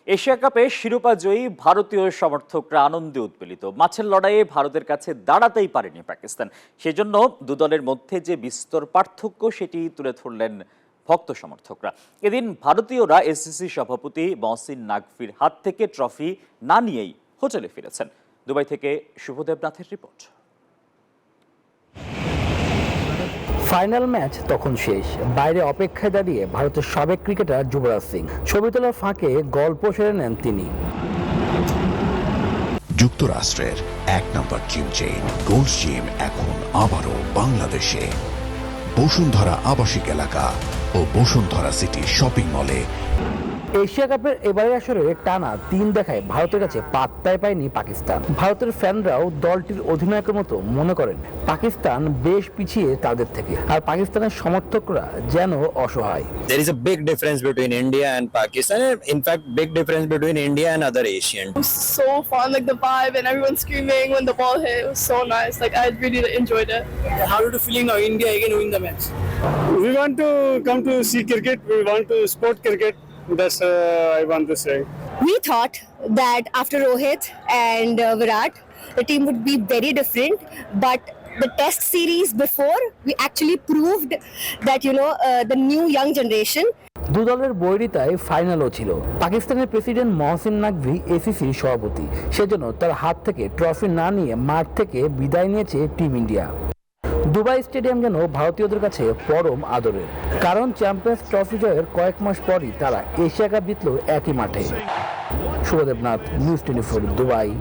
Asia কাপে শিরোপা জয়ী ভারতীয় সমর্থকরা আনন্দে উৎপীড়িত। মাঠের লড়াইয়ে ভারতের কাছে দাঁড়াতেই পারেনি পাকিস্তান। সেজন্য দু দলের মধ্যে যে বিস্তর পার্থক্য সেটি তুলে ধরলেন ভক্ত সমর্থকরা। এদিন ভারতীয়রা এসিসি সভাপতি মহসিন নাকভির হাত থেকে ট্রফি না নিয়েই হোটেলে ফিরেছেন। দুবাই থেকে শুভদেব নাথের রিপোর্ট। ফাইনাল ম্যাচ তখন শেষ। বাইরে অপেক্ষায় দাঁড়িয়ে ভারতের সাবেক ক্রিকেটার যুবরাজ সিং। ছবি তোলার ফাঁকে গল্প সেরে নেন তিনি। যুক্তরাষ্ট্রের ১ নম্বর জিম চেইন গোল্ডস জিম এখন আবারও বাংলাদেশে। বসুন্ধরা আবাসিক এলাকা ও বসুন্ধরা সিটি শপিং মলে। এশিয়া কাপের এবারের আসরে টানা ৩ দেখায় ভারতের কাছে পাত্তাই পায়নি পাকিস্তান। ভারতের ফ্যানরাও দলটির অধিনায়কের মতো মনে করেন পাকিস্তান বেশ পিছিয়ে তাদের থেকে, আর পাকিস্তানের সমর্থকরা যেন অসহায়। There is a big difference between India and Pakistan. In fact, big difference between India and other Asian. It was so fun, like the vibe and everyone screaming when the ball hit. It was so nice. Like I really enjoyed it. How are you feeling now India again win the match? We want to come to see cricket. We want to sport cricket. That's I want to say. We thought that after Rohit and Virat, the team would be very different. But the test series before, we actually proved that, the new young generation. দু দলের বৈরিতায় ফাইনালও ছিল। পাকিস্তানের president Mohsin Naqvi এসিসির সভাপতি, সেজন্য তার হাত থেকে trophy না নিয়ে মাঠ থেকে বিদায় নিয়েছে টিম ইন্ডিয়া। দুবাই স্টেডিয়াম যেন ভারতীয়দের কাছে পরম আদরের, কারণ চ্যাম্পিয়ন্স ট্রফি জয়ের কয়েক মাস পরই তারা এশিয়া কাপ জিতল একই মাঠে। Subhadeb Nath, news 24, Dubai.